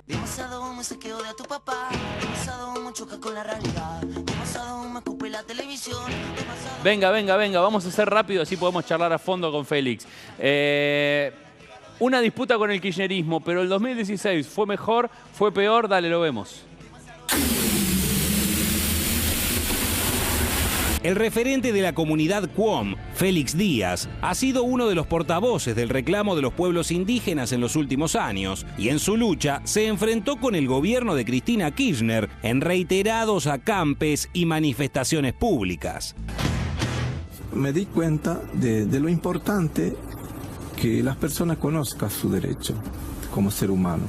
Demasiado me sé que odia a tu papá, demasiado me choca con la realidad, demasiado me escupe la televisión, demasiado... Venga, vamos a ser rápido, así podemos charlar a fondo con Félix. Una disputa con el kirchnerismo, pero el 2016 fue mejor, fue peor, dale, lo vemos. El referente de la comunidad QOM, Félix Díaz, ha sido uno de los portavoces del reclamo de los pueblos indígenas en los últimos años y en su lucha se enfrentó con el gobierno de Cristina Kirchner en reiterados acampes y manifestaciones públicas. Me di cuenta de lo importante que las personas conozcan su derecho como ser humano.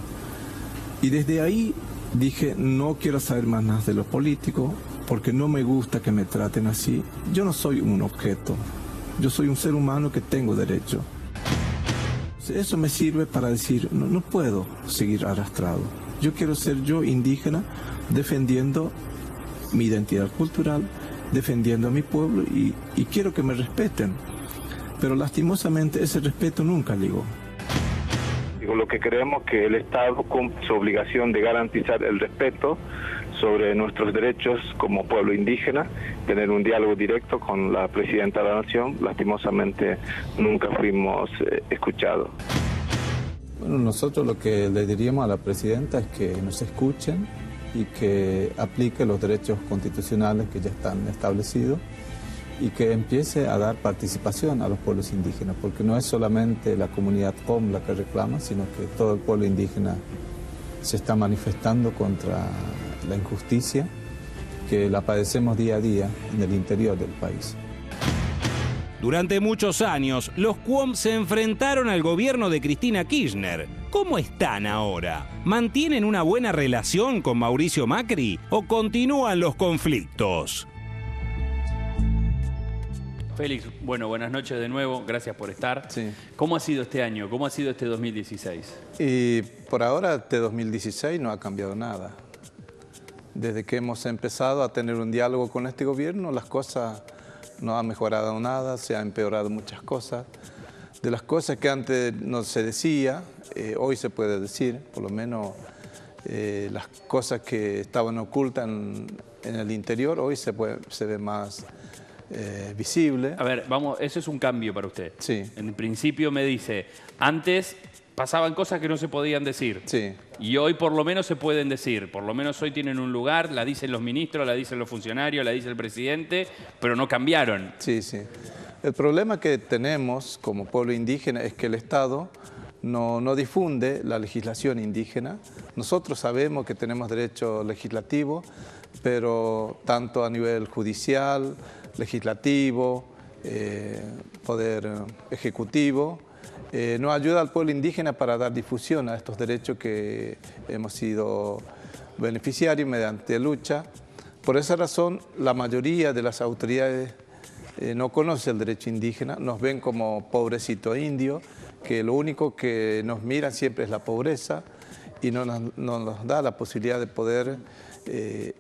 Y desde ahí dije, no quiero saber más nada de los políticos, porque no me gusta que me traten así. Yo no soy un objeto, yo soy un ser humano que tengo derecho. Eso me sirve para decir, no puedo seguir arrastrado. Yo quiero ser yo indígena, defendiendo mi identidad cultural, defendiendo a mi pueblo y quiero que me respeten. Pero lastimosamente ese respeto nunca llegó. Lo que creemos que el Estado cumple su obligación de garantizar el respeto sobre nuestros derechos como pueblo indígena, tener un diálogo directo con la Presidenta de la Nación. Lastimosamente nunca fuimos escuchados. Bueno, nosotros lo que le diríamos a la Presidenta es que nos escuchen y que aplique los derechos constitucionales que ya están establecidos y que empiece a dar participación a los pueblos indígenas, porque no es solamente la comunidad QOM la que reclama, sino que todo el pueblo indígena se está manifestando contra la injusticia que la padecemos día a día en el interior del país. Durante muchos años, los QOM se enfrentaron al gobierno de Cristina Kirchner. ¿Cómo están ahora? ¿Mantienen una buena relación con Mauricio Macri o continúan los conflictos? Félix, bueno, buenas noches de nuevo, gracias por estar. Sí. ¿Cómo ha sido este año? ¿Cómo ha sido este 2016? Y por ahora, este 2016 no ha cambiado nada. Desde que hemos empezado a tener un diálogo con este gobierno, las cosas no han mejorado nada, se han empeorado muchas cosas. De las cosas que antes no se decía, hoy se puede decir, por lo menos las cosas que estaban ocultas en el interior, hoy se ve más visible. A ver, vamos, eso es un cambio para usted. Sí. En principio me dice, antes pasaban cosas que no se podían decir. Sí. Y hoy por lo menos se pueden decir. Por lo menos hoy tienen un lugar, la dicen los ministros, la dicen los funcionarios, la dice el presidente, pero no cambiaron. Sí, sí. El problema que tenemos como pueblo indígena es que el Estado no difunde la legislación indígena. Nosotros sabemos que tenemos derecho legislativo, pero tanto a nivel judicial, legislativo, poder ejecutivo, no ayuda al pueblo indígena para dar difusión a estos derechos que hemos sido beneficiarios mediante lucha. Por esa razón, la mayoría de las autoridades no conoce el derecho indígena, nos ven como pobrecito indio, que lo único que nos miran siempre es la pobreza y no nos da la posibilidad de poder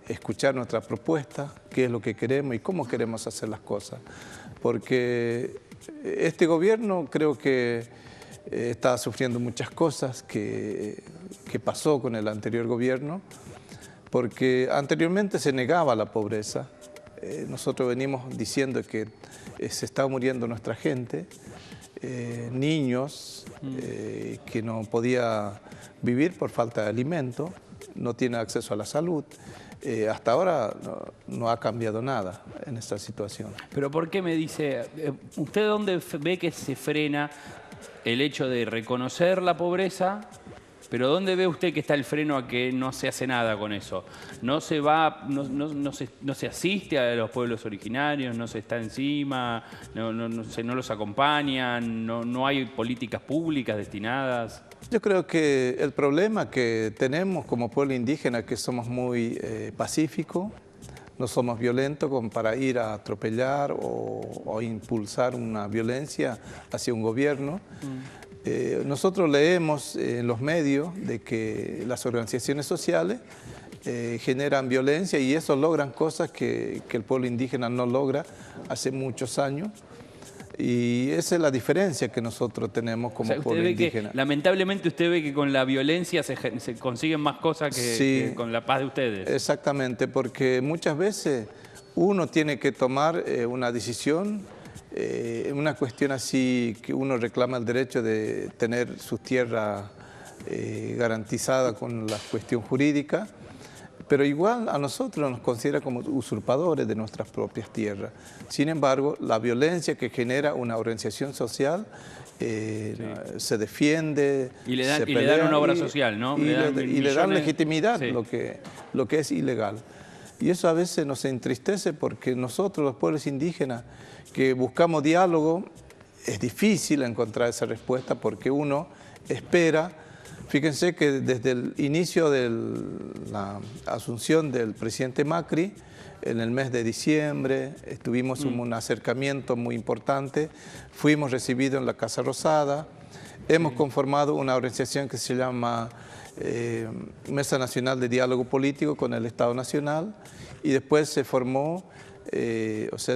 escuchar nuestra propuesta, qué es lo que queremos y cómo queremos hacer las cosas. Porque este gobierno creo que está sufriendo muchas cosas que pasó con el anterior gobierno, porque anteriormente se negaba la pobreza. Nosotros venimos diciendo que se está muriendo nuestra gente, niños que no podían vivir por falta de alimento, no tienen acceso a la salud. Hasta ahora no ha cambiado nada en esta situación. Pero ¿por qué me dice, usted dónde ve que se frena el hecho de reconocer la pobreza, pero dónde ve usted que está el freno a que no se hace nada con eso? No se va, no se asiste a los pueblos originarios, no se está encima, no los acompañan, no hay políticas públicas destinadas. Yo creo que el problema que tenemos como pueblo indígena es que somos muy pacíficos, no somos violentos como para ir a atropellar o impulsar una violencia hacia un gobierno. Nosotros leemos en los medios de que las organizaciones sociales generan violencia y eso logran cosas que el pueblo indígena no logra hace muchos años. Y esa es la diferencia que nosotros tenemos como pueblo indígena. Lamentablemente usted ve que con la violencia se consiguen más cosas que con la paz de ustedes. Exactamente, porque muchas veces uno tiene que tomar una decisión, una cuestión así que uno reclama el derecho de tener su tierra garantizada con la cuestión jurídica, pero igual a nosotros nos considera como usurpadores de nuestras propias tierras. Sin embargo, la violencia que genera una organización social se defiende, y le dan una obra social, ¿no? Y le dan legitimidad, lo que es ilegal. Y eso a veces nos entristece porque nosotros, los pueblos indígenas, que buscamos diálogo, es difícil encontrar esa respuesta porque uno espera. Fíjense que desde el inicio de la asunción del presidente Macri, en el mes de diciembre, tuvimos un acercamiento muy importante, fuimos recibidos en la Casa Rosada, hemos conformado una organización que se llama Mesa Nacional de Diálogo Político con el Estado Nacional, y después se formó,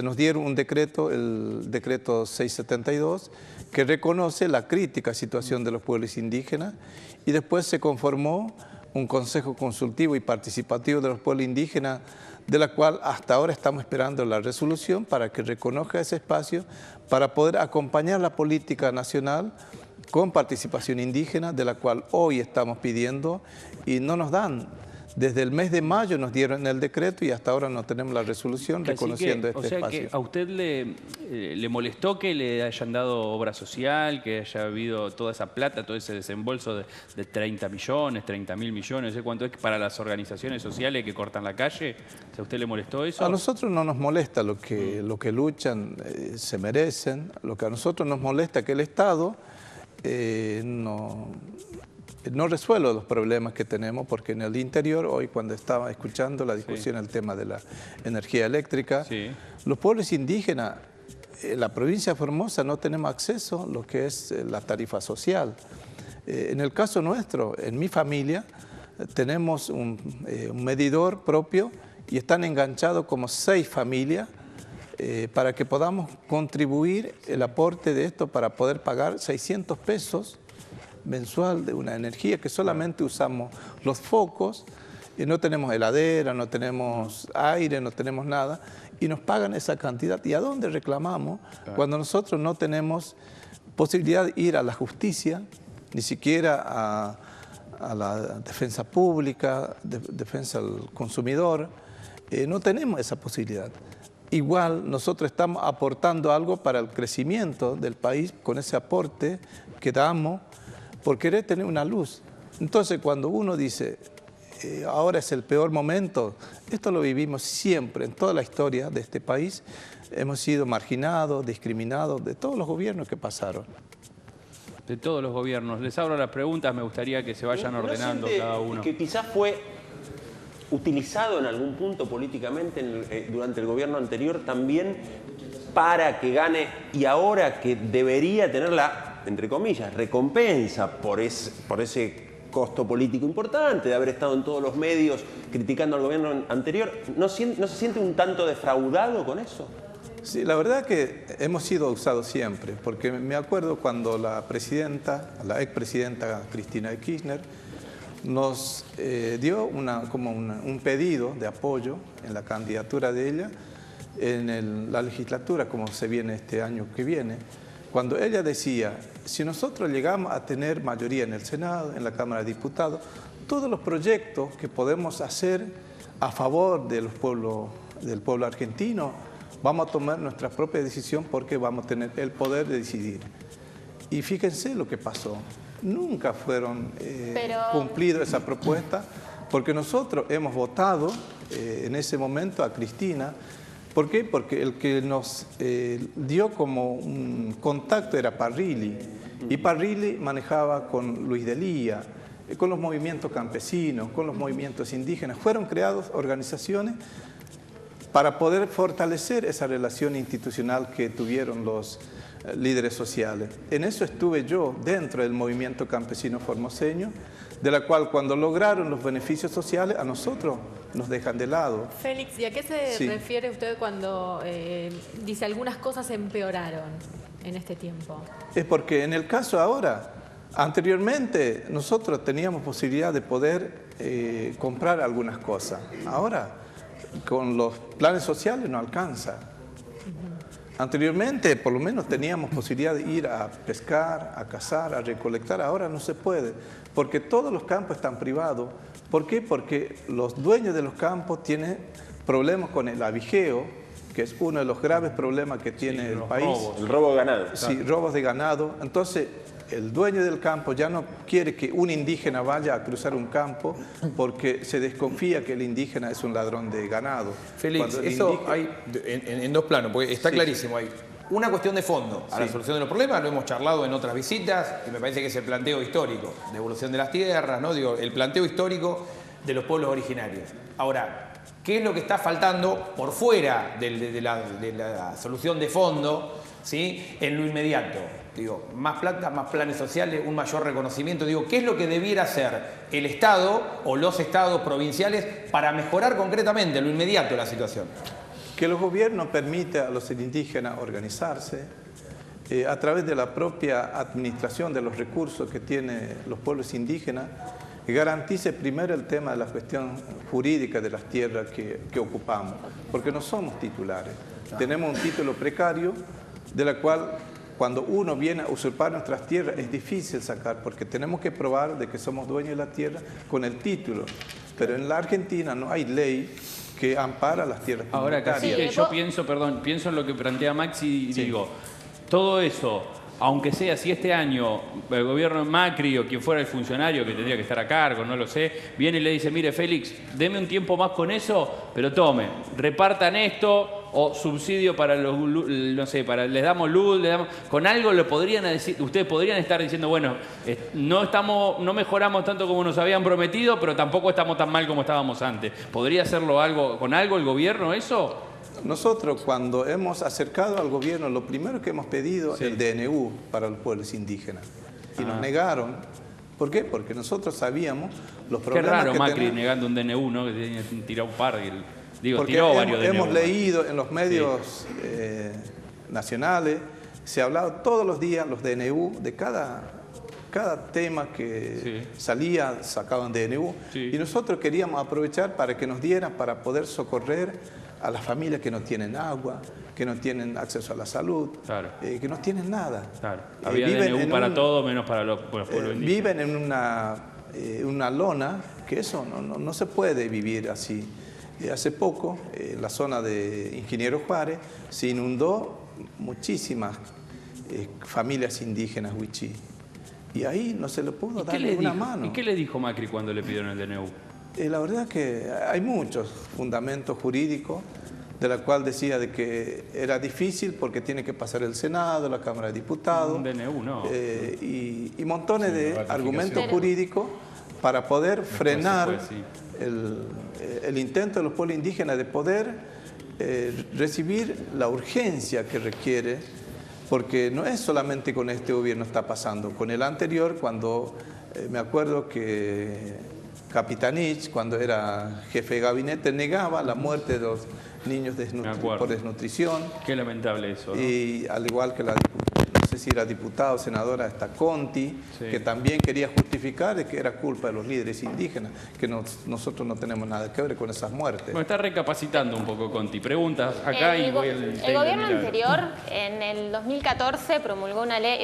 nos dieron un decreto, el decreto 672, que reconoce la crítica situación de los pueblos indígenas, y después se conformó un consejo consultivo y participativo de los pueblos indígenas, de la cual hasta ahora estamos esperando la resolución para que reconozca ese espacio, para poder acompañar la política nacional con participación indígena, de la cual hoy estamos pidiendo y no nos dan. Desde el mes de mayo nos dieron el decreto y hasta ahora no tenemos la resolución reconociendo este espacio. O sea que a usted le molestó que le hayan dado obra social, que haya habido toda esa plata, todo ese desembolso de 30 millones, 30.000 millones, no sé cuánto es para las organizaciones sociales que cortan la calle. O sea, ¿a usted le molestó eso? A nosotros no nos molesta lo que luchan, se merecen. Lo que a nosotros nos molesta es que el Estado no resuelve los problemas que tenemos, porque en el interior, hoy cuando estaba escuchando la discusión del tema de la energía eléctrica, los pueblos indígenas, en la provincia de Formosa no tenemos acceso a lo que es la tarifa social. En el caso nuestro, en mi familia, tenemos un medidor propio y están enganchados como 6 familias para que podamos contribuir el aporte de esto para poder pagar 600 pesos mensual de una energía que solamente usamos los focos y no tenemos heladera, no tenemos aire, no tenemos nada y nos pagan esa cantidad. ¿Y a dónde reclamamos cuando nosotros no tenemos posibilidad de ir a la justicia, ni siquiera a la defensa pública, defensa del consumidor? No tenemos esa posibilidad. Igual nosotros estamos aportando algo para el crecimiento del país con ese aporte que damos por querer tener una luz. Entonces, cuando uno dice, ahora es el peor momento, esto lo vivimos siempre, en toda la historia de este país. Hemos sido marginados, discriminados, de todos los gobiernos que pasaron. De todos los gobiernos. Les abro las preguntas, me gustaría que se vayan ordenando cada uno. Que quizás fue utilizado en algún punto políticamente durante el gobierno anterior también para que gane, y ahora que debería tener la, entre comillas, recompensa por ese costo político importante de haber estado en todos los medios criticando al gobierno anterior, ¿no se siente un tanto defraudado con eso? Sí, la verdad que hemos sido usados siempre, porque me acuerdo cuando la expresidenta Cristina Kirchner nos dio un pedido de apoyo en la candidatura de ella en la legislatura, como se viene este año que viene, cuando ella decía, si nosotros llegamos a tener mayoría en el Senado, en la Cámara de Diputados, todos los proyectos que podemos hacer a favor del pueblo argentino, vamos a tomar nuestra propia decisión porque vamos a tener el poder de decidir. Y fíjense lo que pasó. Nunca fueron cumplido esa propuesta, porque nosotros hemos votado en ese momento a Cristina. ¿Por qué? Porque el que nos dio como un contacto era Parrilli, y Parrilli manejaba con Luis Delía, con los movimientos campesinos, con los movimientos indígenas. Fueron creadas organizaciones para poder fortalecer esa relación institucional que tuvieron los líderes sociales. En eso estuve yo dentro del movimiento campesino formoseño, de la cual cuando lograron los beneficios sociales a nosotros nos dejan de lado. Félix, ¿y a qué se refiere usted cuando dice algunas cosas empeoraron? en este tiempo? Es porque en el caso ahora, anteriormente nosotros teníamos posibilidad de poder comprar algunas cosas. Ahora, con los planes sociales no alcanza. Anteriormente, por lo menos, teníamos posibilidad de ir a pescar, a cazar, a recolectar. Ahora no se puede, porque todos los campos están privados. ¿Por qué? Porque los dueños de los campos tienen problemas con el avijeo, que es uno de los graves problemas que tiene el país. El robo de ganado. Sí, robos de ganado. Entonces, el dueño del campo ya no quiere que un indígena vaya a cruzar un campo porque se desconfía que el indígena es un ladrón de ganado. Félix, eso hay en dos planos, porque está clarísimo. Hay una cuestión de fondo a la solución de los problemas, lo hemos charlado en otras visitas, y me parece que es el planteo histórico de evolución de las tierras, ¿no? Digo, el planteo histórico de los pueblos originarios. Ahora, ¿qué es lo que está faltando por fuera de la solución de fondo, ¿sí? En lo inmediato? Digo, más plata, más planes sociales, un mayor reconocimiento. Digo, ¿qué es lo que debiera hacer el Estado o los estados provinciales para mejorar concretamente en lo inmediato la situación? Que los gobiernos permitan a los indígenas organizarse a través de la propia administración de los recursos que tienen los pueblos indígenas, y garantice primero el tema de la cuestión jurídica de las tierras que ocupamos, porque no somos titulares. Tenemos un título precario de la cual cuando uno viene a usurpar nuestras tierras es difícil sacar, porque tenemos que probar de que somos dueños de la tierra con el título. Pero en la Argentina no hay ley que ampara las tierras Ahora, comunitarias. yo pienso en lo que plantea Maxi y digo, todo eso, aunque sea si este año el gobierno de Macri o quien fuera el funcionario que tendría que estar a cargo, no lo sé, viene y le dice, mire Félix, deme un tiempo más con eso, pero tome, repartan esto o subsidio para los, no sé, les damos luz, con algo lo podrían decir, ustedes podrían estar diciendo, bueno, no mejoramos tanto como nos habían prometido, pero tampoco estamos tan mal como estábamos antes. ¿Podría hacerlo con algo el gobierno eso? Nosotros cuando hemos acercado al gobierno, lo primero que hemos pedido es el DNU para los pueblos indígenas. Y nos negaron. ¿Por qué? Porque nosotros sabíamos los problemas. Qué raro que Macri tenemos. negando un DNU, ¿no? Que tenía tirado un par. Porque tiró varios DNU. Hemos leído en los medios nacionales, se ha hablado todos los días los DNU de cada tema que salía, sacaban DNU. Y nosotros queríamos aprovechar para que nos dieran para poder socorrer a las familias que no tienen agua, que no tienen acceso a la salud, que no tienen nada. Claro. Había DNU para todo menos para los pueblos indígenas. Viven en una lona, que eso no se puede vivir así. Hace poco, en la zona de Ingeniero Juárez, se inundó muchísimas familias indígenas huichí. Y ahí no se le pudo dar una mano. ¿Y qué le dijo Macri cuando le pidieron el DNU? La verdad que hay muchos fundamentos jurídicos, de la cual decía de que era difícil porque tiene que pasar el Senado, la Cámara de Diputados. Un DNU, no. Y montones de argumentos jurídicos para poder frenar el intento de los pueblos indígenas de poder recibir la urgencia que requiere, porque no es solamente con este gobierno está pasando, con el anterior, cuando me acuerdo que Capitanich, cuando era jefe de gabinete, negaba la muerte de los niños por desnutrición. Qué lamentable eso, ¿no? Y al igual que no sé si era diputada o senadora, está Conti, que también quería justificar de que era culpa de los líderes indígenas, que nosotros no tenemos nada que ver con esas muertes. Bueno, está recapacitando un poco Conti. Preguntas acá y voy al... El gobierno anterior, en el 2014,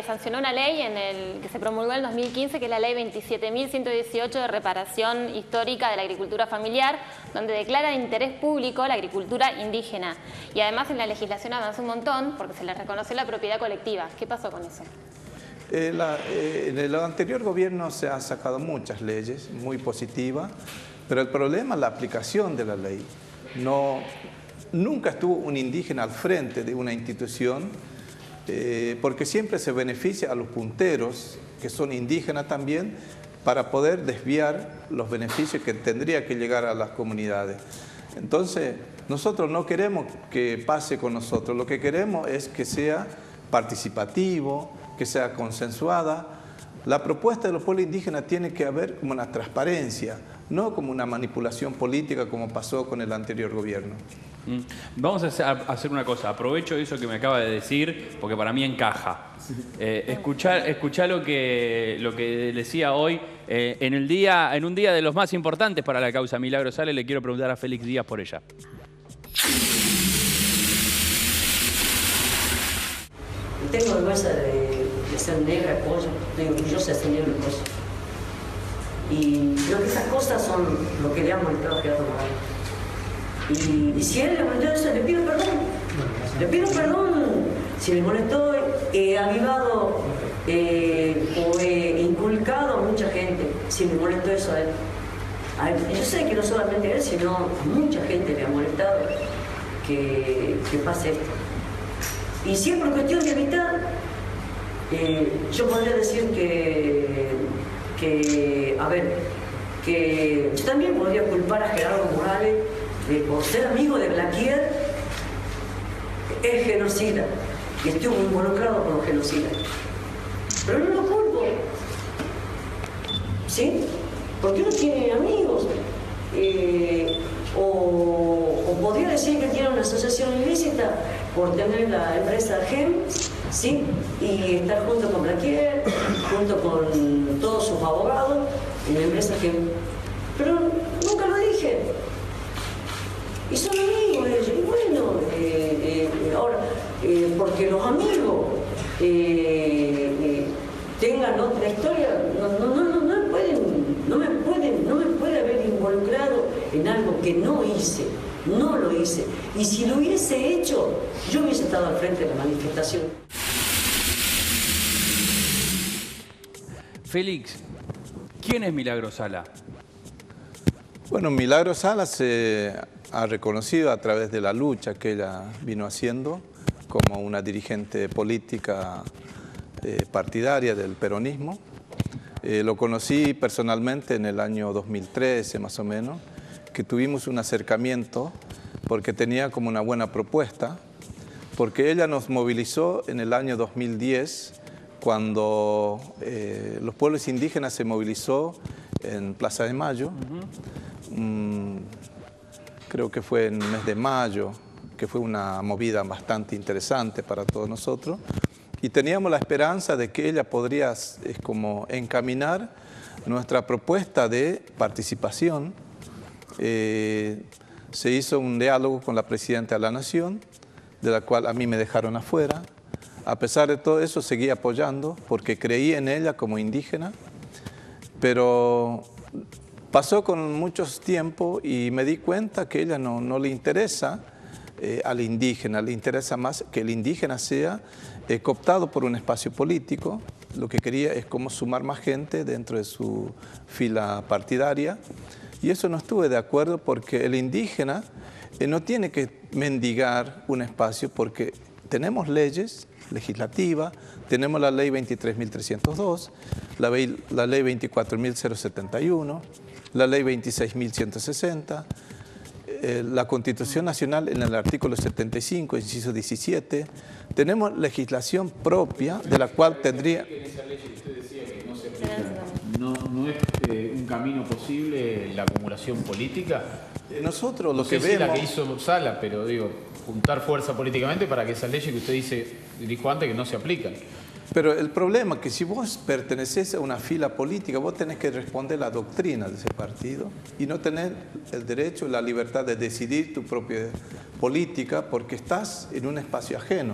sancionó una ley que se promulgó en el 2015, que es la ley 27.118 de reparación histórica de la agricultura familiar, donde declara de interés público la agricultura indígena. Y además en la legislación avanzó un montón porque se le reconoció la propiedad colectiva. ¿Qué pasó con eso? En el anterior gobierno se han sacado muchas leyes muy positivas, pero el problema es la aplicación de la ley. Nunca estuvo un indígena al frente de una institución, porque siempre se beneficia a los punteros, que son indígenas también, para poder desviar los beneficios que tendría que llegar a las comunidades. Entonces, nosotros no queremos que pase con nosotros, lo que queremos es que sea participativo, que sea consensuada. La propuesta de los pueblos indígenas tiene que haber como una transparencia. no como una manipulación política como pasó con el anterior gobierno. Vamos a hacer una cosa, aprovecho eso que me acaba de decir, porque para mí encaja. Escuchá lo que decía hoy, en un día de los más importantes para la causa Milagro Sala, le quiero preguntar a Félix Díaz por ella. Tengo vergüenza de ser negra, pollo, estoy orgullosa de ser negra, pollo. Y creo que esas cosas son lo que le han molestado a Gerardo Morales. Y si a él le molestó eso, le pido perdón. Le pido perdón si le molestó, he avivado o he inculcado a mucha gente, si me molestó eso a él. Yo sé que no solamente a él, sino a mucha gente le ha molestado que pase esto. Y si es por cuestión de evitar, yo podría decir que yo también podría culpar a Gerardo Morales por ser amigo de Blaquier, es genocida y estuvo involucrado con los genocidas. Pero no lo culpo, ¿sí? Porque uno tiene amigos. O podría decir que tiene una asociación ilícita por tener la empresa GEM, ¿sí? Y estar junto con Blaquier, junto con todos sus abogados en la empresa GEM. Pero nunca lo dije. Y son amigos ellos. Y bueno, ahora, porque los amigos tengan otra historia, no me puede haber involucrado en algo que no hice, no lo hice. Y si lo hubiese hecho, yo hubiese estado al frente de la manifestación. Félix, ¿quién es Milagro Sala? Bueno, Milagro Sala se ha reconocido a través de la lucha que ella vino haciendo como una dirigente política partidaria del peronismo. Lo conocí personalmente en el año 2013, más o menos, que tuvimos un acercamiento porque tenía como una buena propuesta, porque ella nos movilizó en el año 2010, cuando los pueblos indígenas se movilizó en Plaza de Mayo, creo que fue en el mes de mayo, que fue una movida bastante interesante para todos nosotros. Y teníamos la esperanza de que ella podría como encaminar nuestra propuesta de participación. Se hizo un diálogo con la Presidenta de la Nación, de la cual a mí me dejaron afuera. A pesar de todo eso, seguí apoyando porque creí en ella como indígena, pero pasó con mucho tiempo y me di cuenta que ella no le interesa al indígena, le interesa más que el indígena sea cooptado por un espacio político. Lo que quería es como sumar más gente dentro de su fila partidaria, y eso no estuve de acuerdo porque el indígena no tiene que mendigar un espacio, porque tenemos leyes legislativas, tenemos la ley 23.302, la ley 24.071, la ley 26.160, la Constitución Nacional en el artículo 75, inciso 17, tenemos legislación propia de la cual tendría... Esa ley que usted decía que no se aplica, no es un camino posible la acumulación política. Nosotros lo que vemos... vemos... la que hizo Sala, pero digo, juntar fuerza políticamente para que esas leyes que usted dijo antes que no se aplican. Pero el problema es que si vos pertenecés a una fila política, vos tenés que responder la doctrina de ese partido y no tener el derecho, la libertad de decidir tu propia política porque estás en un espacio ajeno.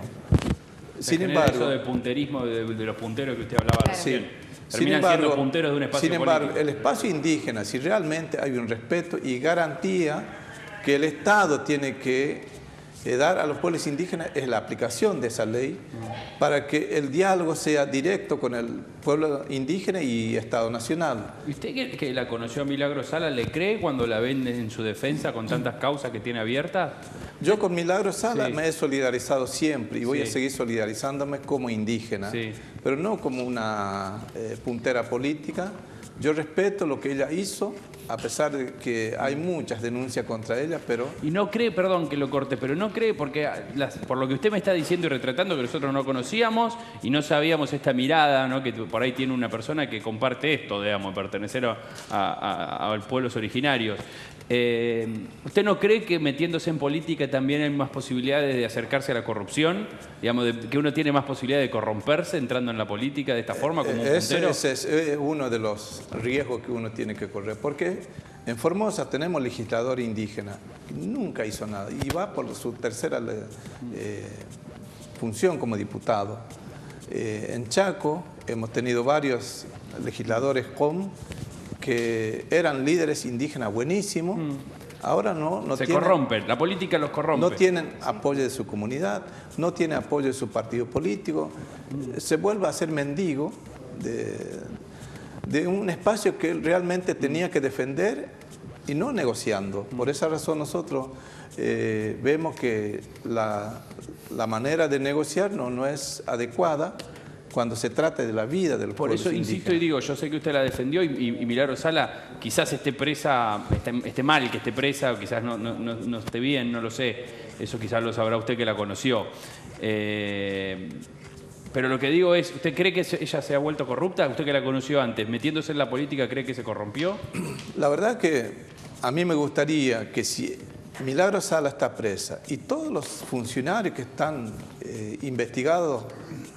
Sin embargo, eso de punterismo de los punteros que usted hablaba recién. Terminan siendo punteros de un espacio político. Sin embargo, el espacio indígena, si realmente hay un respeto y garantía que el Estado tiene que dar a los pueblos indígenas, es la aplicación de esa ley para que el diálogo sea directo con el pueblo indígena y Estado Nacional. ¿Y usted que la conoció a Milagro Sala, le cree cuando la ven en su defensa con tantas causas que tiene abiertas? Yo con Milagro Sala me he solidarizado siempre y voy a seguir solidarizándome como indígena, pero no como una puntera política. Yo respeto lo que ella hizo a pesar de que hay muchas denuncias contra ella, pero... Y no cree, perdón que lo corte, pero no cree, porque por lo que usted me está diciendo y retratando, que nosotros no conocíamos y no sabíamos esta mirada, ¿no? Que por ahí tiene una persona que comparte esto, digamos, pertenecer a pueblos originarios. ¿Usted no cree que metiéndose en política también hay más posibilidades de acercarse a la corrupción? Digamos, que uno tiene más posibilidades de corromperse entrando en la política de esta forma como un puntero. Ese es uno de los riesgos que uno tiene que correr, porque en Formosa tenemos legislador indígena que nunca hizo nada y va por su tercera función como diputado. En Chaco hemos tenido varios legisladores que eran líderes indígenas buenísimos, ahora no se tienen, corrompen, la política los corrompe. no tienen apoyo de su comunidad, no tienen apoyo de su partido político, se vuelve a ser mendigo de un espacio que él realmente tenía que defender y no negociando. Por esa razón nosotros vemos que la manera de negociar no es adecuada cuando se trata de la vida de los pueblos indígenas. Por eso insisto y digo, yo sé que usted la defendió y Milagro Sala quizás esté presa, esté mal que esté presa, o quizás no esté bien, no lo sé. Eso quizás lo sabrá usted que la conoció. Pero lo que digo es, ¿usted cree que ella se ha vuelto corrupta? ¿Usted que la conoció antes, metiéndose en la política, cree que se corrompió? La verdad que a mí me gustaría que si Milagro Sala está presa y todos los funcionarios que están investigados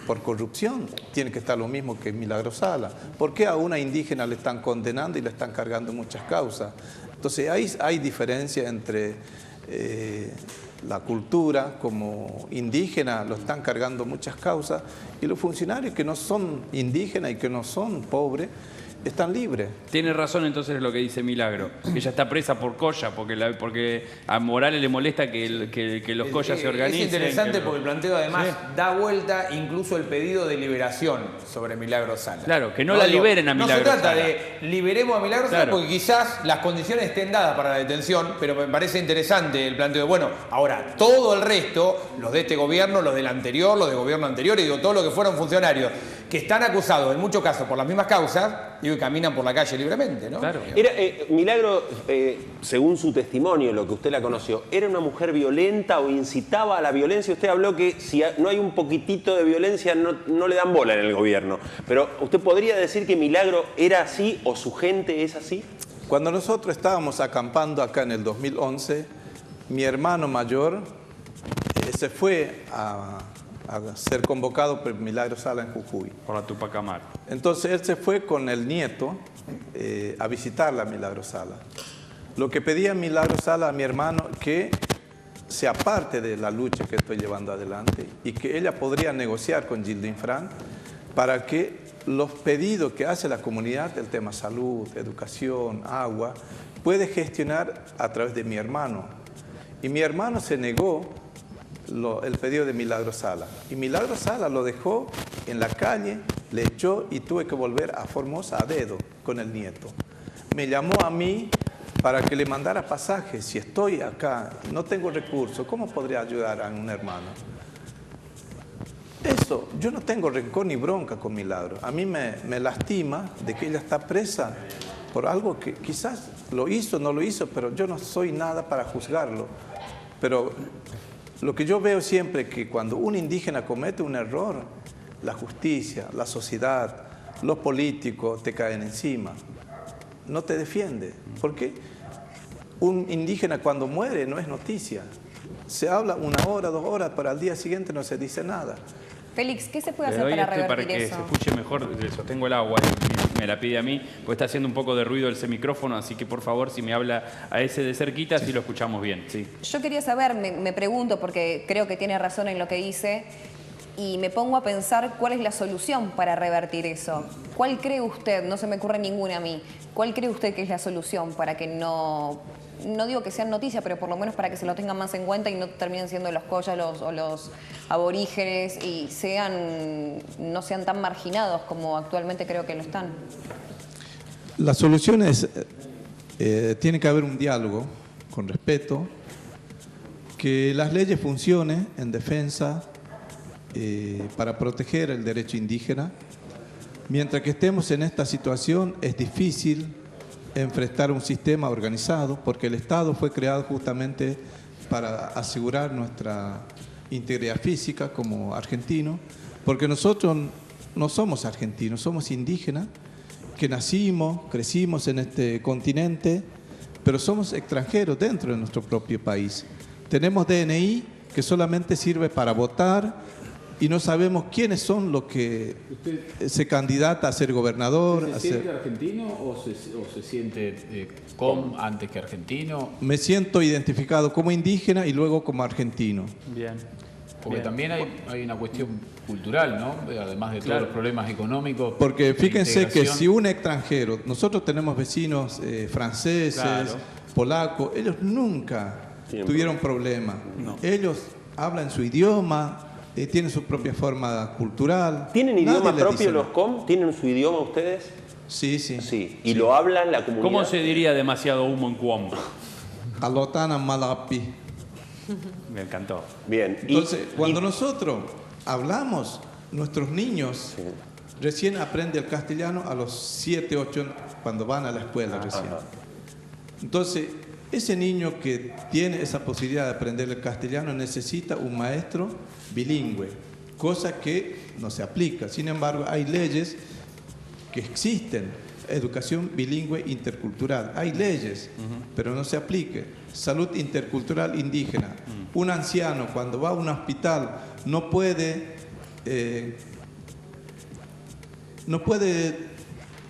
por corrupción tienen que estar lo mismo que Milagro Sala. ¿Por qué a una indígena le están condenando y le están cargando muchas causas? Entonces hay diferencia entre la cultura como indígena, lo están cargando muchas causas, y los funcionarios que no son indígenas y que no son pobres, están libres. Tiene razón entonces lo que dice Milagro, que ella está presa por colla, porque a Morales le molesta que los collas se organicen. Es interesante porque el planteo además da vuelta incluso el pedido de liberación sobre Milagro Sala. Claro, que no la liberen a Milagro Sala. No se trata de liberemos a Milagro Sala porque quizás las condiciones estén dadas para la detención, pero me parece interesante el planteo de, bueno, ahora todo el resto, los de este gobierno, los del anterior, los del gobierno anterior, y digo, todos los que fueron funcionarios, que están acusados en muchos casos por las mismas causas, digo, y caminan por la calle libremente, ¿no? Claro. Milagro, según su testimonio, lo que usted la conoció, ¿era una mujer violenta o incitaba a la violencia? Usted habló que si no hay un poquitito de violencia no le dan bola en el gobierno. Pero ¿usted podría decir que Milagro era así o su gente es así? Cuando nosotros estábamos acampando acá en el 2011, mi hermano mayor se fue a ser convocado por Milagro Sala en Jujuy. Por la Tupac Amaru. Entonces él se fue con el nieto a visitarla a Milagro Sala. Lo que pedía Milagro Sala a mi hermano que se aparte de la lucha que estoy llevando adelante y que ella podría negociar con Gildo Infran para que los pedidos que hace la comunidad, el tema salud, educación, agua, puede gestionar a través de mi hermano. Y mi hermano se negó el pedido de Milagro Sala. Y Milagro Sala lo dejó en la calle, le echó y tuve que volver a Formosa a dedo con el nieto. Me llamó a mí para que le mandara pasaje. Si estoy acá, no tengo recursos, ¿cómo podría ayudar a un hermano? Eso, yo no tengo rencor ni bronca con Milagro. A mí me lastima de que ella está presa por algo que quizás lo hizo, no lo hizo, pero yo no soy nada para juzgarlo. Pero lo que yo veo siempre es que cuando un indígena comete un error, la justicia, la sociedad, los políticos te caen encima, no te defiende. Porque un indígena cuando muere no es noticia. Se habla 1 hora, 2 horas, pero al día siguiente no se dice nada. Félix, ¿qué se puede hacer para revertir para que eso? se escuche mejor, le sostengo el agua y me la pide a mí, porque está haciendo un poco de ruido ese micrófono, así que por favor, si me habla a ese de cerquita, así lo escuchamos bien. Sí. Yo quería saber, me pregunto, porque creo que tiene razón en lo que dice, y me pongo a pensar cuál es la solución para revertir eso. ¿Cuál cree usted? No se me ocurre ninguna a mí. ¿Cuál cree usted que es la solución para que no digo que sean noticias, pero por lo menos para que se lo tengan más en cuenta y no terminen siendo los collas o los aborígenes y no sean tan marginados como actualmente creo que lo están? La solución es, tiene que haber un diálogo con respeto, que las leyes funcionen en defensa para proteger el derecho indígena. Mientras que estemos en esta situación es difícil enfrentar un sistema organizado, porque el Estado fue creado justamente para asegurar nuestra integridad física como argentinos, porque nosotros no somos argentinos, somos indígenas, que nacimos, crecimos en este continente, pero somos extranjeros dentro de nuestro propio país. Tenemos DNI que solamente sirve para votar y no sabemos quiénes son los que se candidata a ser gobernador. ¿Se siente argentino o se siente antes que argentino? Me siento identificado como indígena y luego como argentino. Bien. Porque también hay una cuestión cultural, ¿no? Además de todos los problemas económicos. Porque fíjense que si un extranjero, nosotros tenemos vecinos franceses, polacos, ellos nunca tuvieron problemas. No. Ellos hablan su idioma, tienen su propia forma cultural. ¿Tienen idioma propio los COM? ¿Tienen su idioma ustedes? Sí, sí. Sí. ¿Y lo hablan la comunidad? ¿Cómo se diría demasiado humo en Cuom? Alotana Malapi. Me encantó. Bien. Entonces, cuando nosotros hablamos, nuestros niños recién aprenden el castellano a los 7, 8, cuando van a la escuela recién. Entonces, ese niño que tiene esa posibilidad de aprender el castellano necesita un maestro bilingüe, cosa que no se aplica. Sin embargo, hay leyes que existen, educación bilingüe intercultural, hay leyes, pero no se aplica. Salud intercultural indígena. Un anciano cuando va a un hospital no puede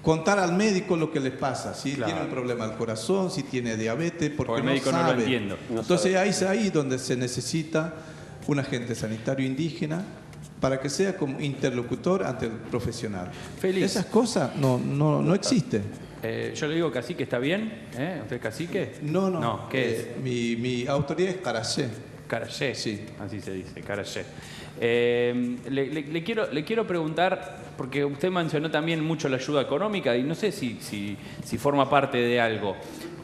contar al médico lo que le pasa, si tiene un problema del corazón, si tiene diabetes, porque el médico no lo entiende. Entonces es ahí donde se necesita un agente sanitario indígena para que sea como interlocutor ante el profesional. Félix. Esas cosas no existen. Yo le digo cacique, ¿está bien? ¿Usted es cacique? No. ¿Qué es? Mi autoridad es Carayé. Carayé, sí. Así se dice, Carayé. Le quiero preguntar, porque usted mencionó también mucho la ayuda económica y no sé si forma parte de algo.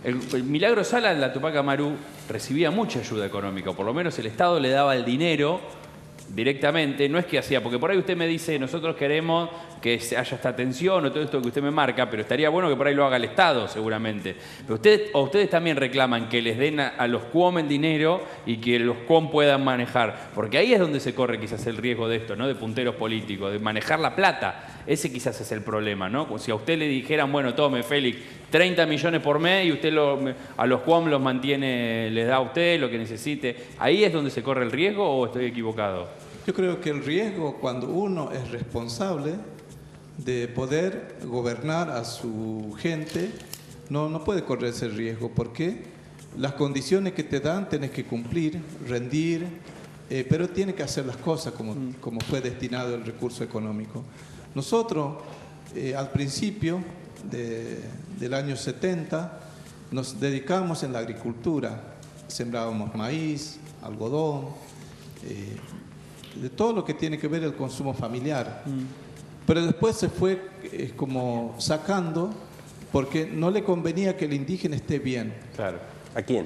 El Milagro Sala en la Tupac Amaru recibía mucha ayuda económica, o por lo menos el Estado le daba el dinero directamente, no es que hacía, porque por ahí usted me dice, nosotros queremos que haya esta atención o todo esto que usted me marca, pero estaría bueno que por ahí lo haga el Estado seguramente. Pero ustedes también reclaman que les den a los CUOM el dinero y que los CUOM puedan manejar, porque ahí es donde se corre quizás el riesgo de esto, ¿no? De punteros políticos, de manejar la plata. Ese quizás es el problema, ¿no? Si a usted le dijeran, bueno, tome, Félix, 30 millones por mes y usted a los CUOM los mantiene, les da a usted lo que necesite, ¿ahí es donde se corre el riesgo o estoy equivocado? Yo creo que el riesgo cuando uno es responsable de poder gobernar a su gente, no puede correr ese riesgo, porque las condiciones que te dan tienes que cumplir, rendir, pero tienes que hacer las cosas como fue destinado el recurso económico. Nosotros, al principio del año 70, nos dedicamos en la agricultura, sembrábamos maíz, algodón, de todo lo que tiene que ver el consumo familiar. Pero después se fue como sacando porque no le convenía que el indígena esté bien. Claro. ¿A quién?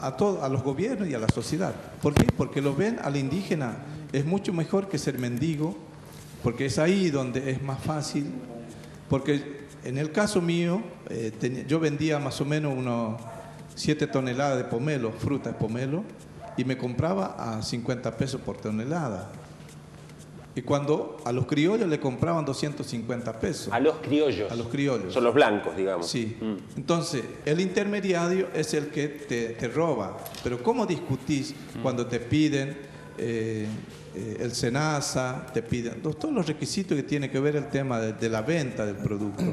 A los gobiernos y a la sociedad. ¿Por qué? Porque lo ven al indígena es mucho mejor que ser mendigo, porque es ahí donde es más fácil. Porque en el caso mío, yo vendía más o menos unos 7 toneladas de pomelo, fruta de pomelo, y me compraba a 50 pesos por tonelada. Y cuando a los criollos le compraban 250 pesos. ¿A los criollos? A los criollos. Son los blancos, digamos. Sí. Entonces, el intermediario es el que te roba. Pero ¿cómo discutís cuando te piden el SENASA, te piden todos los requisitos que tiene que ver el tema de la venta del producto?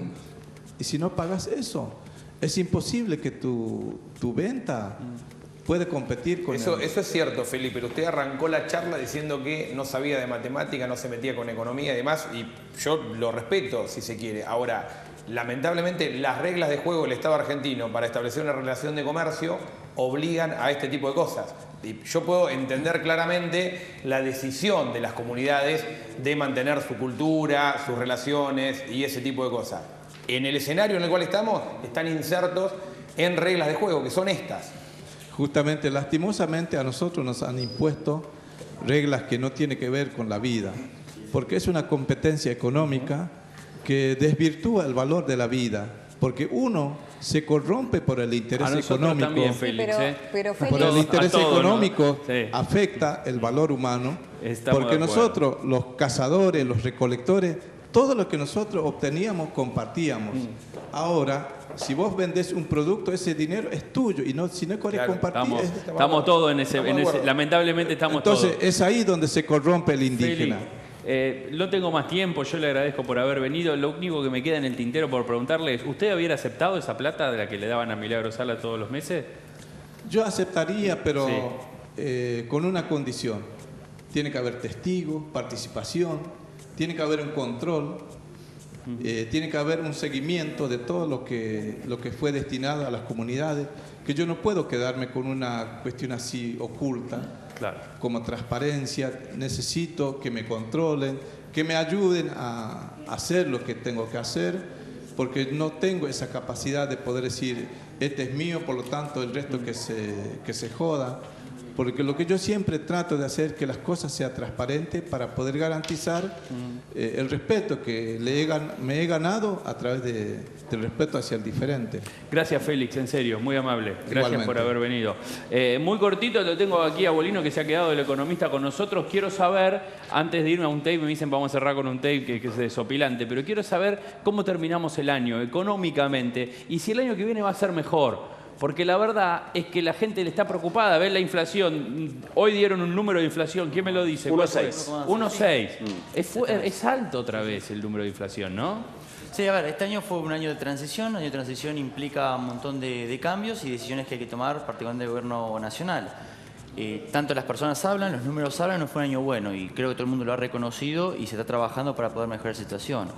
Y si no pagas eso, es imposible que tu venta puede competir con eso es cierto, Felipe, pero usted arrancó la charla diciendo que no sabía de matemática, no se metía con economía y demás, y yo lo respeto si se quiere. Ahora, lamentablemente, las reglas de juego del Estado argentino para establecer una relación de comercio obligan a este tipo de cosas. Y yo puedo entender claramente la decisión de las comunidades de mantener su cultura, sus relaciones y ese tipo de cosas. En el escenario en el cual estamos, están insertos en reglas de juego, que son estas. Justamente, lastimosamente, a nosotros nos han impuesto reglas que no tienen que ver con la vida, porque es una competencia económica que desvirtúa el valor de la vida. porque uno se corrompe por el interés económico. También, Félix, pero por Félix, el interés económico, ¿no? Sí. afecta el valor humano, Estamos porque de acuerdo. nosotros, los cazadores, los recolectores, todo lo que nosotros obteníamos, compartíamos. Ahora, si vos vendés un producto, ese dinero es tuyo, y no, si no querés compartir... Estamos todos en ese, lamentablemente estamos Entonces, todos. es ahí donde se corrompe el indígena. Félix, no tengo más tiempo, yo le agradezco por haber venido. Lo único que me queda en el tintero por preguntarle es, ¿usted hubiera aceptado esa plata de la que le daban a Milagro Sala todos los meses? Yo aceptaría, pero con una condición. Tiene que haber testigos, participación, tiene que haber un control, tiene que haber un seguimiento de todo lo que fue destinado a las comunidades, que yo no puedo quedarme con una cuestión así oculta. Claro. Como transparencia, necesito que me controlen, que me ayuden a hacer lo que tengo que hacer, porque no tengo esa capacidad de poder decir, este es mío, por lo tanto el resto que se joda. Porque lo que yo siempre trato de hacer es que las cosas sean transparentes para poder garantizar el respeto que me he ganado a través del respeto hacia el diferente. Gracias, Félix, en serio, muy amable. Gracias Igualmente. por haber venido. Muy cortito, lo tengo aquí a Bolino, que se ha quedado el economista con nosotros. Quiero saber, antes de irme a un tape, me dicen vamos a cerrar con un tape que es desopilante, pero quiero saber cómo terminamos el año económicamente y si el año que viene va a ser mejor. Porque la verdad es que la gente le está preocupada. Ven la inflación. Hoy dieron un número de inflación. ¿Quién me lo dice? 1,6. 1,6. Es alto otra vez el número de inflación, ¿no? Sí, a ver, este año fue un año de transición. Un año de transición implica un montón de cambios y decisiones que hay que tomar, particularmente del gobierno nacional. Tanto las personas hablan, los números hablan, no fue un año bueno y creo que todo el mundo lo ha reconocido y se está trabajando para poder mejorar la situación.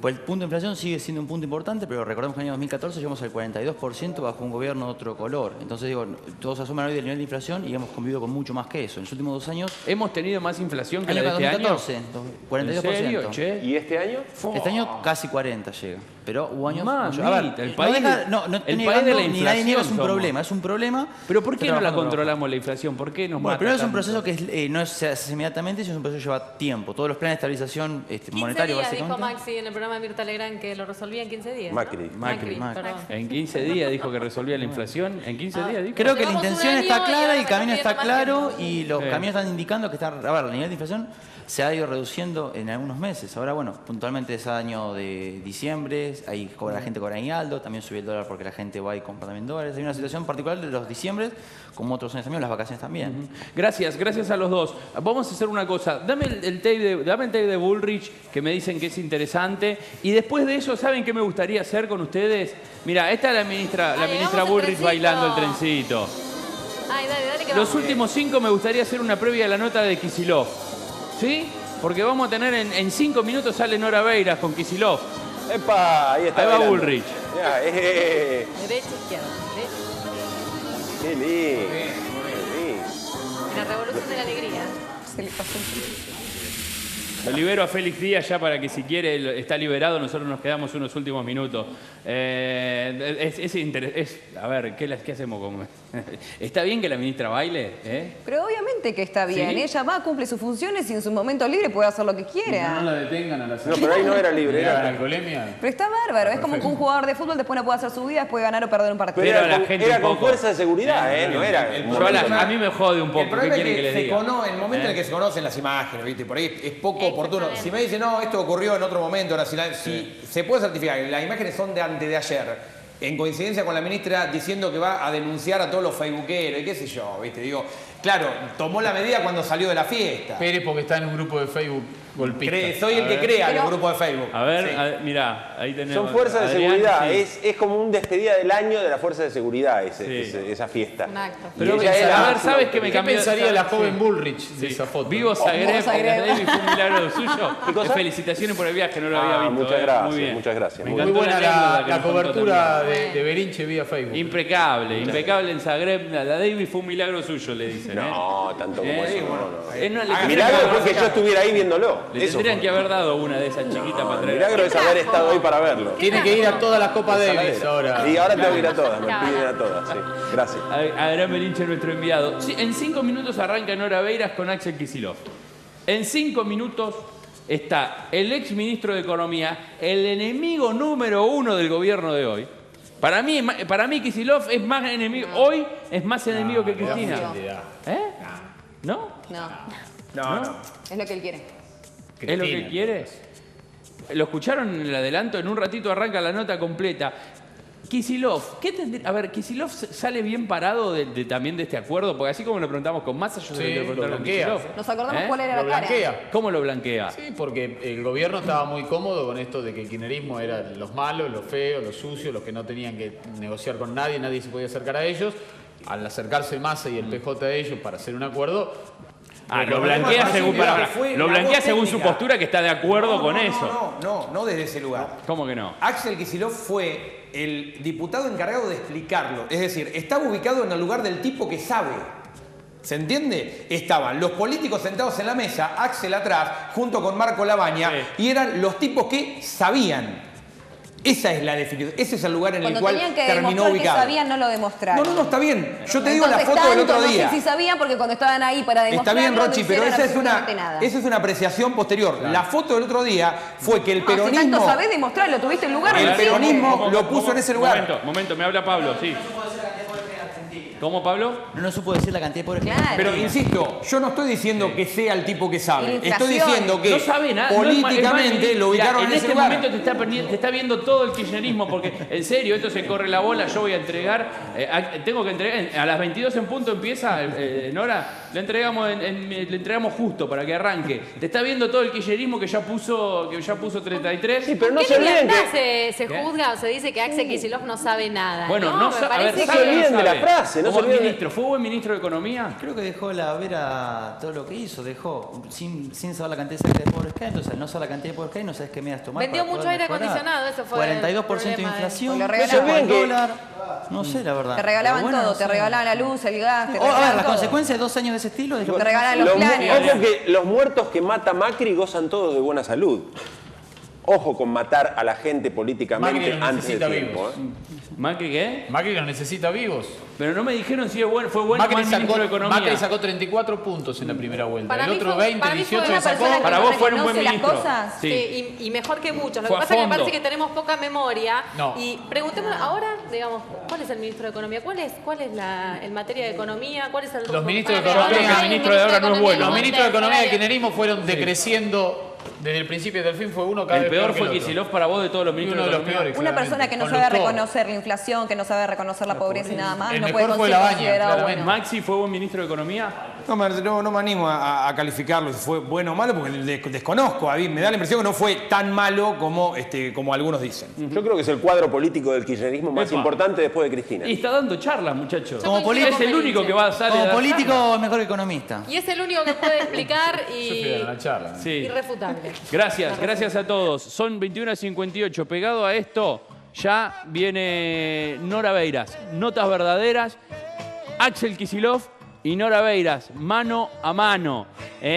Pues el punto de inflación sigue siendo un punto importante, pero recordemos que en el año 2014 llegamos al 42% bajo un gobierno de otro color. Entonces, digo, todos asumen hoy del nivel de inflación y hemos convivido con mucho más que eso. En los últimos 2 años... ¿Hemos tenido más inflación que la de este 2014, año? 42%. ¿En serio, che? ¿Y este año? Este año casi 40 llega. Pero hubo años... Mamita, a ver, el país, el país de la ni nadie niega, es un inflación problema, es un problema. ¿Pero por qué no la trabajando controlamos la inflación? ¿Por qué nos Bueno, mata primero es un tanto? proceso que no se hace inmediatamente, sino es un proceso que lleva tiempo. Todos los planes de estabilización monetario, 15 días, dijo básicamente. Maxi en el programa de Mirta Legrand que lo resolvía en 15 días. Macri. Perdón. En 15 días dijo que resolvía la inflación. En 15 días dijo. Creo que la Llevamos un intención año está y clara, ahora el camino se está nos claro tiempo. y los Sí. caminos están indicando que está, a ver, el nivel de inflación se ha ido reduciendo en algunos meses. Ahora, bueno, puntualmente ese año de diciembre, ahí la gente cobra aguinaldo, también subió el dólar porque la gente va y compra también dólares. Hay una situación particular de los diciembres, como otros años también, las vacaciones también. Gracias a los dos. Vamos a hacer una cosa. Dame el tape de Bullrich, que me dicen que es interesante. Y después de eso, ¿saben qué me gustaría hacer con ustedes? Mira, esta es la ministra vamos al Bullrich trencito. bailando el trencito. Ay, dale, que Los vamos. últimos 5 me gustaría hacer una previa de la nota de Kicillof. ¿Sí? Porque vamos a tener en 5 minutos sale Nora Beiras con Kicillof. ¡Epa! Ahí está. Ahí va bailando. Bullrich. Ya, Derecha, izquierda. Derecha. ¡Qué lindo! Qué lindo. La revolución de la alegría. Se le pasó un... Lo libero a Félix Díaz ya para que si quiere está liberado, nosotros nos quedamos unos últimos minutos. A ver, ¿qué hacemos con...? ¿Está bien que la ministra baile? Pero obviamente que está bien. ¿Sí? Ella va, cumple sus funciones y en su momento libre puede hacer lo que quiera. No la detengan a la No, pero ahí no era libre. ¿Era Era, alcoholemia? Pero está bárbaro. Es como que un jugador de fútbol después no puede hacer su vida, después ganar o perder un partido. pero Pero era la con, gente era un con poco- fuerza de seguridad, no era. A mí me jode un poco. El problema ¿Qué es quieren que les se diga? en el momento en el que se conocen las imágenes, ¿viste? Por ahí es poco oportuno. Exactamente. Si me dicen, no, esto ocurrió en otro momento, si se puede certificar que las imágenes son de antes de ayer, en coincidencia con la ministra diciendo que va a denunciar a todos los facebookeros y qué sé yo, ¿viste? Digo, claro, tomó la medida cuando salió de la fiesta. Pérez porque está en un grupo de Facebook golpista. Soy el que crea el grupo de Facebook. A ver, Sí. mirá, ahí tenemos. Son fuerzas de Adrián, seguridad. sí. Es como un despedida del año de la fuerza de seguridad Sí. esa fiesta. Un acto. Y Pero ella a era ver, ¿sabes qué me ¿Qué cambió? pensaría la Sí. joven Bullrich de esa foto? Vivo Zagreb, Zagreb. David, fue un milagro suyo. ¿Qué cosa? Felicitaciones por el viaje, no lo había visto. Muchas gracias, Muy bien. muchas gracias. Me Muy encantó Muy buena anécdota la que nos contó cobertura también. de Berinche vía Facebook. Impecable en Zagreb. La David fue un milagro suyo, le dicen. No, tanto como eso. No. Le Milagro tendrían fue que yo estuviera ahí viéndolo. Le Eso tendrían fue. que haber dado una de esas chiquitas para traer. Milagro es haber estado ahí para verlo. Tiene que ir a todas las Copas Davis ahora. Y ahora tengo que ir a todas, me piden a todas. Sí. Gracias. Adrián Belinche, nuestro enviado. Sí, en 5 minutos arranca Nora Beiras con Axel Kicillof. En 5 minutos está el ex ministro de Economía, el enemigo número 1 del gobierno de hoy. Para mí Kicillof es más enemigo, hoy es más enemigo que Cristina. ¿No? No. Es lo que él quiere. ¿Es lo que él quiere? Lo escucharon en el adelanto, en un ratito arranca la nota completa. Kicillof, ¿qué tendría? A ver, Kicillof sale bien parado también de este acuerdo, porque así como lo preguntamos con Massa, yo se lo quiero preguntar con Kicillof. Nos acordamos cuál era la cara. ¿Cómo lo blanquea? Sí, porque el gobierno estaba muy cómodo con esto de que el kirchnerismo era los malos, los feos, los sucios, los que no tenían que negociar con nadie, nadie se podía acercar a ellos. Al acercarse Massa y el PJ de ellos para hacer un acuerdo... lo blanquea según su postura, que está de acuerdo con eso. No desde ese lugar. ¿Cómo que no? Axel Kicillof fue el diputado encargado de explicarlo. Es decir, estaba ubicado en el lugar del tipo que sabe. ¿Se entiende? Estaban los políticos sentados en la mesa, Axel atrás, junto con Marco Labaña, y eran los tipos que sabían. Esa es la definición, ese es el lugar en el cual terminó ubicado. Que sabían, no lo demostraron. No, está bien. Yo te digo la foto del otro día. No sé si sabían porque cuando estaban ahí para demostrarlo. Está bien, Rochi, pero esa es una apreciación posterior. Claro. La foto del otro día fue que el peronismo... Si tanto sabés demostrarlo, tuviste el lugar. El peronismo lo puso en ese lugar. Momento, me habla Pablo, sí. ¿Cómo, Pablo? No supo decir la cantidad de pobres. Claro. Pero insisto, yo no estoy diciendo que sea el tipo que sabe. Estoy diciendo que no sabe nada, políticamente lo ubicaron en ese lugar. En este momento te está viendo todo el kirchnerismo, porque en serio, esto se corre la bola, yo voy a entregar, tengo que entregar, a las 22 en punto empieza, Nora, le entregamos justo para que arranque. Te está viendo todo el kirchnerismo que ya puso 33. Sí, pero no se olviden que se juzga o se dice que Axel Kicillof no sabe nada. Bueno, no sabe. A ver, no se olviden de la frase. Como ministro, ¿fue buen ministro de Economía? Creo que dejó la vera todo lo que hizo, dejó sin saber la cantidad exacta de pobres que hay, entonces al no saber la cantidad de pobres que hay, no sabes qué medidas tomar. Vendió mucho aire acondicionado, eso fue 42% de inflación, el dólar, no sé la verdad. Te regalaban todo, te regalaban la luz, el gas, te regalaban a ver, las todo. consecuencias de 2 años de ese estilo es lo te regalaban los planes. Ojo que los muertos que mata Macri gozan todos de buena salud. Ojo con matar a la gente políticamente antes de tiempo. ¿Macri qué? Macri los necesita vivos. Pero no me dijeron si fue bueno Macri ministro de Economía. Macri sacó 34 puntos en la primera vuelta. Para el mí otro fue- 20, para mí fue 18 una sacó. persona que Para vos fue un buen reconoce las ministro. cosas. Sí. Sí, y mejor que muchos. Lo Fue que a pasa es que me fondo. parece que tenemos poca memoria. No. Y preguntemos ahora, digamos, ¿cuál es el ministro de Economía? ¿Cuál es en materia de economía? ¿Cuál es el Los ministros de para mí, Economía, ahora el ministro de ahora no es bueno. Los ministros de Economía y que kirchnerismo fueron decreciendo desde el principio del fin, fue uno cada El vez peor que fue el otro. Kicillof para vos de todos los ministros Uno de de los Economía. peores. Una persona que no Con sabe los todos. reconocer la inflación, que no sabe reconocer la pobreza y nada más, El no puede mejor fue ser Labaña, considerado claramente. bueno. ¿Maxi fue buen ministro de Economía? No me animo a calificarlo si fue bueno o malo porque desconozco. A mí me da la impresión que no fue tan malo como algunos dicen. Yo creo que es el cuadro político del kirchnerismo más Epa. importante después de Cristina. Y está dando charlas, muchachos. Como Es el único que va a salir. Como político es mejor que economista. Y es el único que puede explicar Yo fui a la charla. Sí. irrefutable. Gracias a todos. Son 21:58. Pegado a esto, ya viene Nora Beiras. Notas verdaderas. Axel Kicillof y Nora Beiras, mano a mano.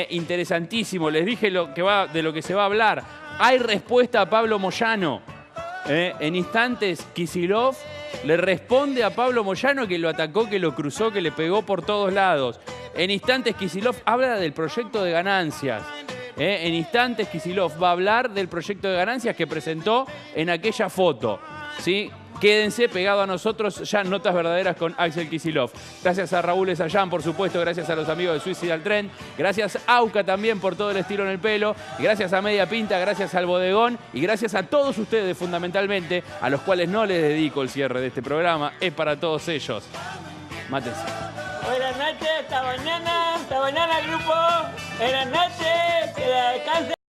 Interesantísimo. Les dije de lo que se va a hablar. Hay respuesta a Pablo Moyano. En instantes, Kicillof le responde a Pablo Moyano que lo atacó, que lo cruzó, que le pegó por todos lados. En instantes, Kicillof habla del proyecto de ganancias. En instantes, Kicillof va a hablar del proyecto de ganancias que presentó en aquella foto. ¿Sí? Quédense pegado a nosotros, ya Notas Verdaderas con Axel Kicillof. Gracias a Raúl Esayán, por supuesto, gracias a los amigos de Suicidal Trend, gracias a Auca también por todo el estilo en el pelo, gracias a Media Pinta, gracias al Bodegón y gracias a todos ustedes fundamentalmente, a los cuales no les dedico el cierre de este programa, es para todos ellos. Mátense. Buenas noches, hasta mañana grupo. Buenas noches, que descansen.